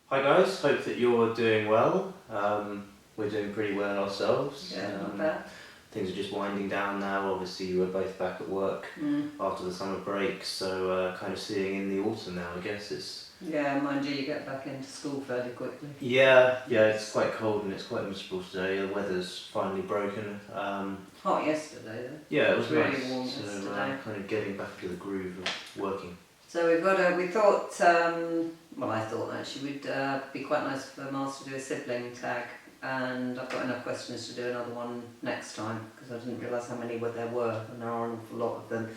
Hi guys, hope that you're doing well. We're doing pretty well ourselves. Yeah, not bad. Things are just winding down now. Obviously we're both back at work after the summer break, so kind of seeing in the autumn now, I guess. Yeah, mind you get back into school fairly quickly. Yeah, it's quite cold and it's quite miserable today. The weather's finally broken. Hot yesterday though. Yeah, it was Really nice. warm So yesterday. kind of getting back to the groove of working. So we thought, I thought actually we'd be quite nice for Miles to do a sibling tag, and I've got enough questions to do another one next time because I didn't realise how many there were, and there are an awful lot of them.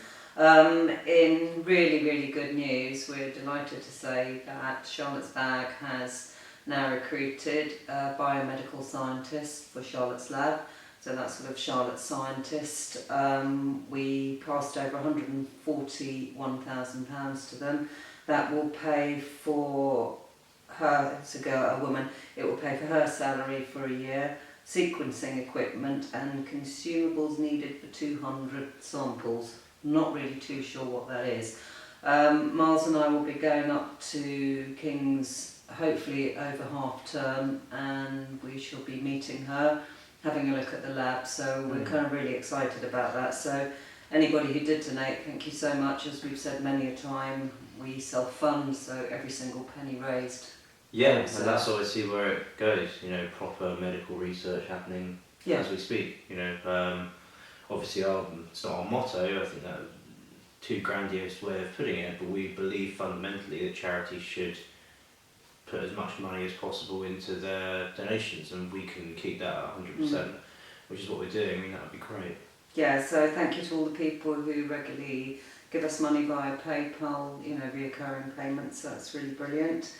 In really, really good news, we're delighted to say that Charlotte's Bag has now recruited a biomedical scientist for Charlotte's lab. So that's sort of Charlotte's scientist. We passed over £141,000 to them. That will pay for her, it's a woman, it will pay for her salary for a year, sequencing equipment and consumables needed for 200 samples. Not really too sure what that is. Miles and I will be going up to King's hopefully over half term, and we shall be meeting her, having a look at the lab, so we're kind of really excited about that. So anybody who did donate, thank you so much. As we've said many a time, we self-fund, so every single penny raised. Yeah, and that's obviously where it goes, proper medical research happening as we speak, obviously it's not our motto, I think that's a too grandiose way of putting it, but we believe fundamentally that charities should put as much money as possible into their donations, and we can keep that at 100%, which is what we're doing. I mean, that would be great. Yeah, so thank you to all the people who regularly give us money via PayPal, reoccurring payments, so that's really brilliant.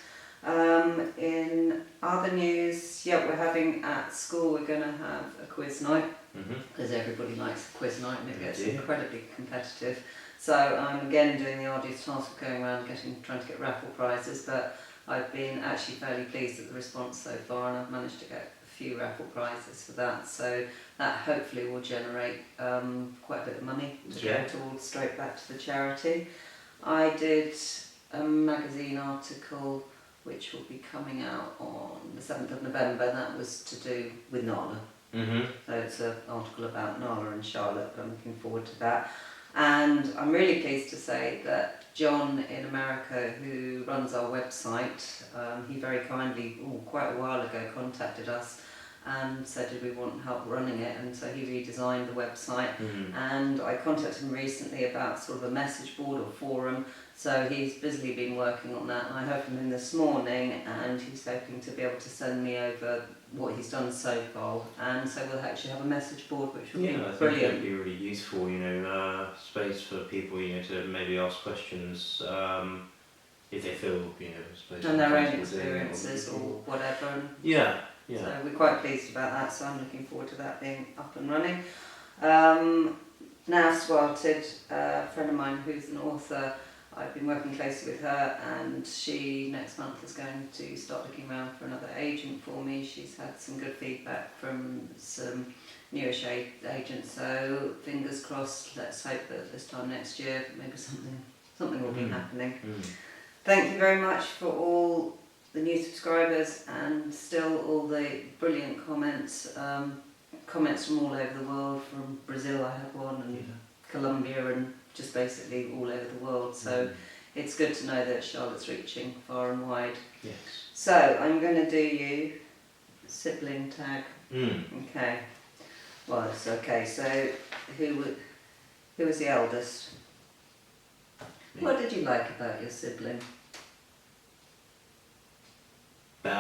In other news, we're having at school, we're going to have a quiz night, because everybody likes a quiz night and it gets incredibly competitive. So I'm again doing the arduous task of going around trying to get raffle prizes, but I've been actually fairly pleased at the response so far, and I've managed to get a few raffle prizes for that, so that hopefully will generate quite a bit of money to go towards straight back to the charity. I did a magazine article which will be coming out on the 7th of November, that was to do with Nala. So it's an article about Nala and Charlotte, but I'm looking forward to that. And I'm really pleased to say that John in America, who runs our website, he very kindly, quite a while ago, contacted us and said did we want help running it, and so he redesigned the website. And I contacted him recently about sort of a message board or forum, so he's busily been working on that, and I heard from him this morning, and he's hoping to be able to send me over what he's done so far, and so we'll actually have a message board which will be brilliant. I think it'd be really useful, space for people, to maybe ask questions if they feel, and their own experiences or whatever. So we're quite pleased about that, so I'm looking forward to that being up and running. Now Swatted, a friend of mine who's an author, I've been working closely with her, and she next month is going to start looking around for another agent for me. She's had some good feedback from some newish agents, so fingers crossed. Let's hope that this time next year maybe something will be happening. Thank you very much for all the new subscribers and still all the brilliant comments. Comments from all over the world, from Brazil I had one, and Colombia, and just basically all over the world. So it's good to know that Charlotte's reaching far and wide. Yes. So I'm going to do you sibling tag. Okay. Well, it's okay. So who was the eldest? Me. What did you like about your sibling? We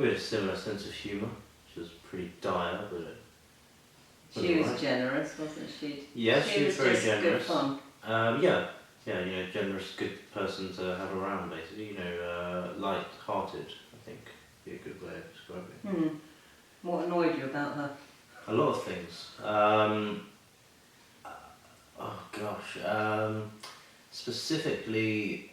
had a similar sense of humour. She was pretty dire, but she was generous, wasn't she? Yeah, she was very just generous. Good fun. Generous, good person to have around, basically. Light-hearted, I think, would be a good way of describing it. What annoyed you about her? A lot of things. Specifically,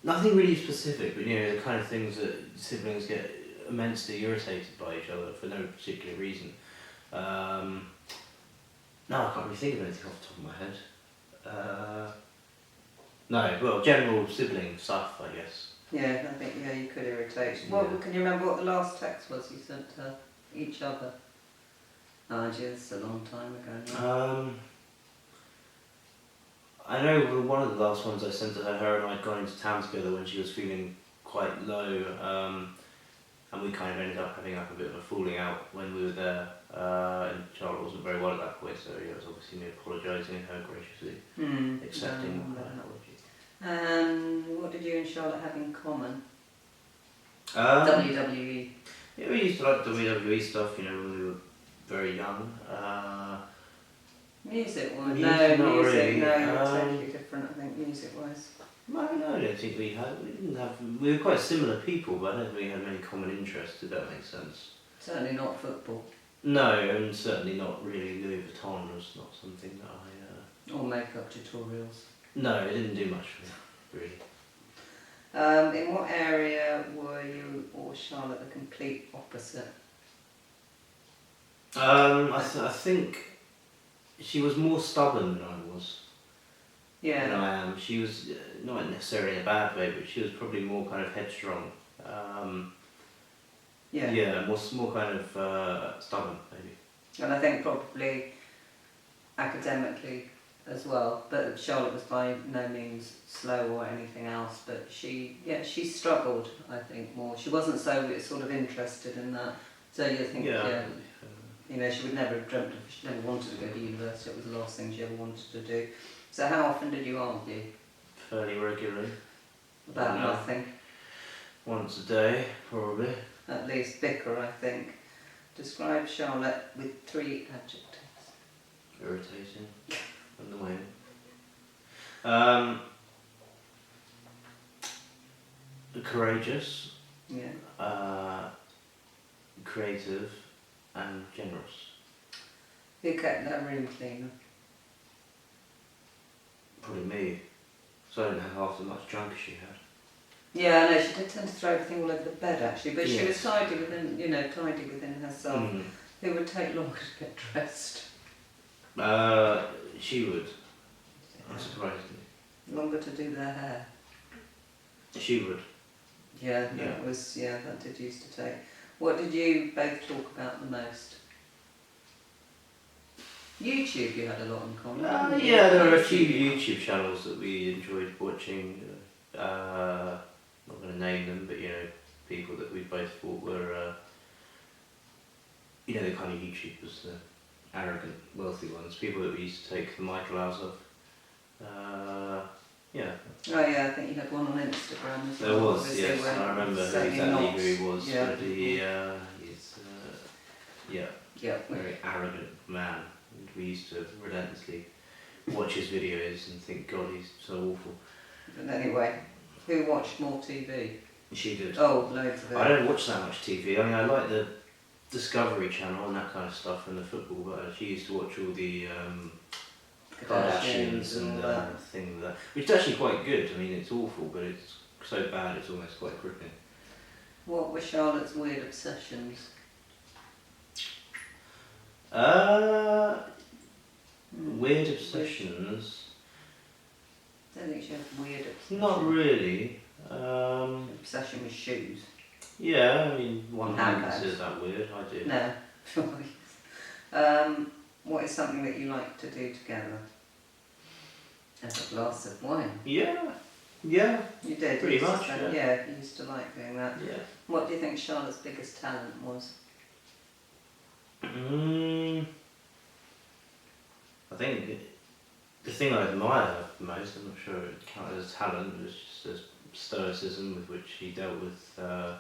nothing really specific, but the kind of things that siblings get immensely irritated by each other for no particular reason. No, I can't really think of anything off the top of my head. No, well, general sibling stuff, I guess. Yeah, I think you could irritate. Yeah. Well, can you remember what the last text was you sent to each other? Oh, gee, it's a long time ago now. I know one of the last ones I sent to her and I'd gone into town together when she was feeling quite low, and we kind of ended up having like a bit of a falling out when we were there, and Charlotte wasn't very well at that point, so yeah, it was obviously me apologising and her graciously accepting my apology. And what did you and Charlotte have in common? WWE. Yeah, we used to like WWE stuff, when we were very young. Music-wise? Music, No, not music. really. No, you're totally different, I think, music-wise. No, I don't think we didn't have, we were quite similar people, but I don't think we had many common interests, if that makes sense. Certainly not football. No, and certainly not really Louis Vuitton was not something that I... Or makeup tutorials. No, it didn't do much for me, really. In what area were you or Charlotte the complete opposite? I think she was more stubborn than I was. Yeah. Than I am. She was not necessarily in a bad way, but she was probably more kind of headstrong. Yeah, more kind of stubborn, maybe. And I think probably academically as well, but Charlotte was by no means slow or anything else, but she struggled, I think, more. She wasn't so sort of interested in that. So you think, she would never have dreamt of, she never wanted to go to university. It was the last thing she ever wanted to do. So how often did you argue? Fairly regularly. About nothing. Once a day, probably. At least bicker, I think. Describe Charlotte with 3 adjectives. Irritating. Annoying. Courageous. Yeah. Creative and generous. Who kept that room cleaner? Probably me. So I didn't have half as much junk as she had. Yeah, I know, she did tend to throw everything all over the bed actually, but she Yes. was tidy within herself. Mm. Who would take longer to get dressed? She would. Unsurprisingly. Longer to do their hair? She would. Yeah, that did used to take. What did you both talk about the most? YouTube, you had a lot in common. Yeah, there were a few YouTube channels that we enjoyed watching. Not going to name them, but people that we both thought were, the kind of YouTubers, the arrogant, wealthy ones. People that we used to take the Michael hours of. Yeah. Oh yeah, I think you had one on Instagram as well. There was, yes. I remember exactly who he was. Yeah. But he's very arrogant man. And we used to relentlessly watch his videos and think, God, he's so awful. But anyway, who watched more TV? She did. Oh, loads of it. I don't watch that much TV. I mean, I like the Discovery Channel and that kind of stuff and the football, but she used to watch all the Kardashians and things like that, which is actually quite good. I mean, it's awful, but it's so bad it's almost quite crippling. What were Charlotte's weird obsessions? Weird obsessions? I don't think she had weird obsessions. Not really. Obsession with shoes? Yeah, I mean, one Handbags. man considers that weird, I do. No. What is something that you like to do together? Have a glass of wine. Yeah. You did? Pretty you used much, to, yeah. You used to like doing that. Yeah. What do you think Charlotte's biggest talent was? I think the thing I admire her most, I'm not sure it counts as talent, but it's just the stoicism with which she dealt with the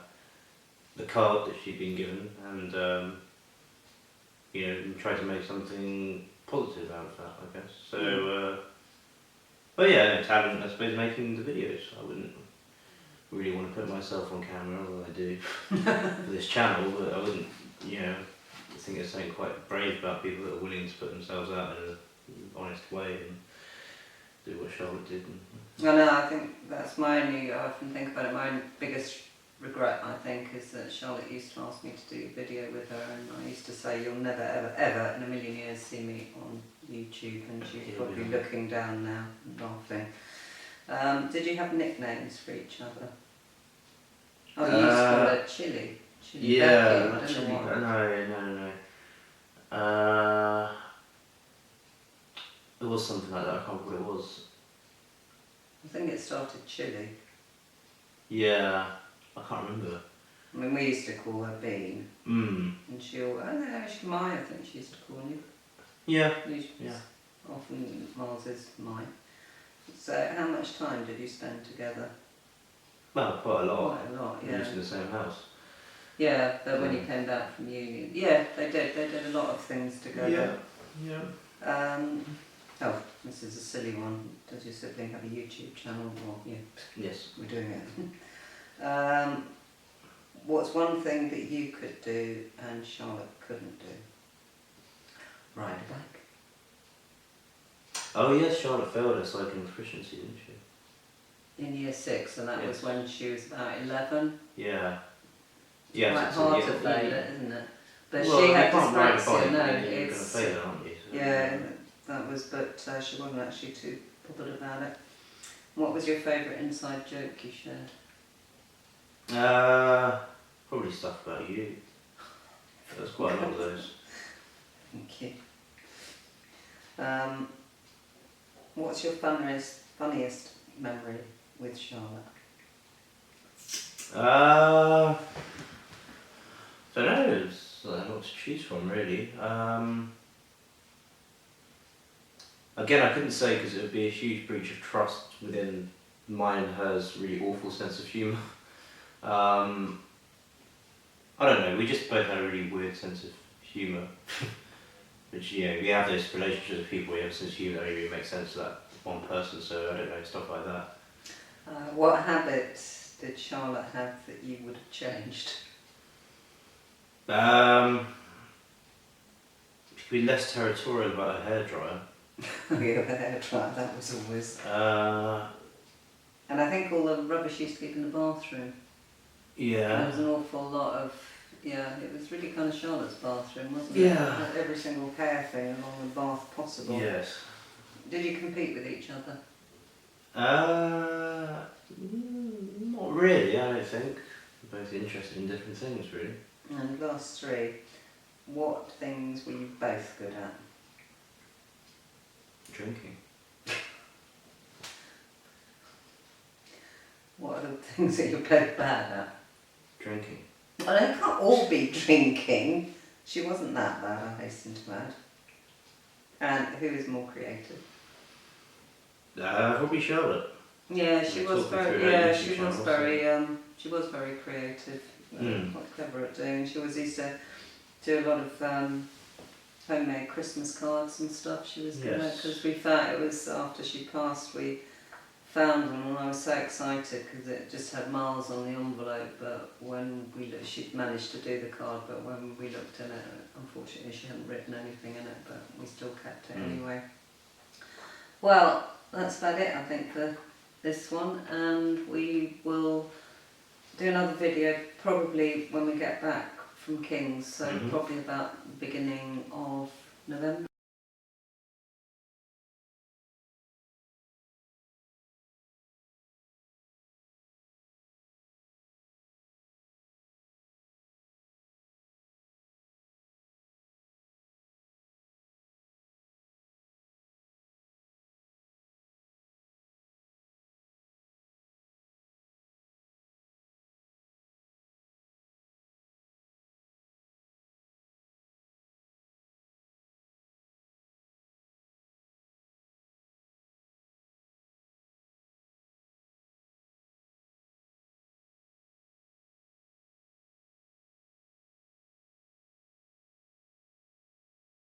card that she'd been given and tried to make something positive out of that, I guess. So, but yeah, talent, I suppose, making the videos. I wouldn't really want to put myself on camera, although I do for this channel, but I wouldn't, I think there's something quite brave about people that are willing to put themselves out in an honest way and do what Charlotte did. I think that's I often think about it, my biggest regret, I think, is that Charlotte used to ask me to do video with her and I used to say, you'll never, ever, ever in a million years see me on YouTube, and she's probably looking down now and laughing. Did you have nicknames for each other? Oh, you used to call her Chili. Chili Yeah, Becky, actually, don't know no. It was something like that. I can't remember what it was. I think it started Chili. Yeah, I can't remember. I mean, we used to call her Bean. Mm. And she'll, I don't know, Maya, I think she used to call you. Yeah. Yeah. Often Mars is mine. So, how much time did you spend together? Well, quite a lot. Quite a lot, We yeah. lived in the same house. Yeah, but when you came back from uni, yeah, they did a lot of things together. Yeah. Oh, this is a silly one. Does your sibling have a YouTube channel? Or, yeah, Yes. we're doing it. What's one thing that you could do and Charlotte couldn't do? Ride a bike. Oh yes, Charlotte failed her cycling proficiency, didn't she? In year 6, and that Yes. was when she was about 11. Yeah. It's quite hard to fail it, isn't it? But well, she had you can't ride a dyspraxia, bike, no, you're going to it's... fail it, aren't you? So, Yeah, that was, but she wasn't actually too bothered about it. What was your favourite inside joke you shared? Probably stuff about you. There's quite a lot of those. Thank you. What's your funniest memory with Charlotte? Don't know, there's not to choose from really. Again, I couldn't say because it would be a huge breach of trust within mine and hers really awful sense of humour. I don't know, we just both had a really weird sense of humour. Which, you know, we have those relationships with people, we have a sense of humour that really makes sense to that one person, so I don't know, stuff like that. What habits did Charlotte have that you would have changed? She could be less territorial about her hairdryer. Oh yeah, the hairdryer, that was always... And And I think all the rubbish used to keep in the bathroom. yeah. There was an awful lot of... Yeah, it was really kind of Charlotte's bathroom, wasn't it? Yeah. Had every single care thing along the bath possible. Yes. Did you compete with each other? Not really, I don't think. We're both interested in different things, really. And last 3, what things were you both good at? Drinking. What are the things that you're both bad at? Drinking. Well, they can't all be drinking. She wasn't that bad, I hasten to add. And who is more creative? Probably Charlotte. Yeah, she We're was talking very. through her Yeah, YouTube she was channel, very. She was very creative. Quite clever at doing. She used to do a lot of homemade Christmas cards and stuff. She was good at, because we found it was after she passed. We found them and I was so excited because it just had miles on the envelope, but when we looked, she'd managed to do the card, but when we looked in it, unfortunately she hadn't written anything in it, but we still kept it anyway. Well, that's about it I think for this one, and we will do another video probably when we get back from King's, so probably about the beginning of November.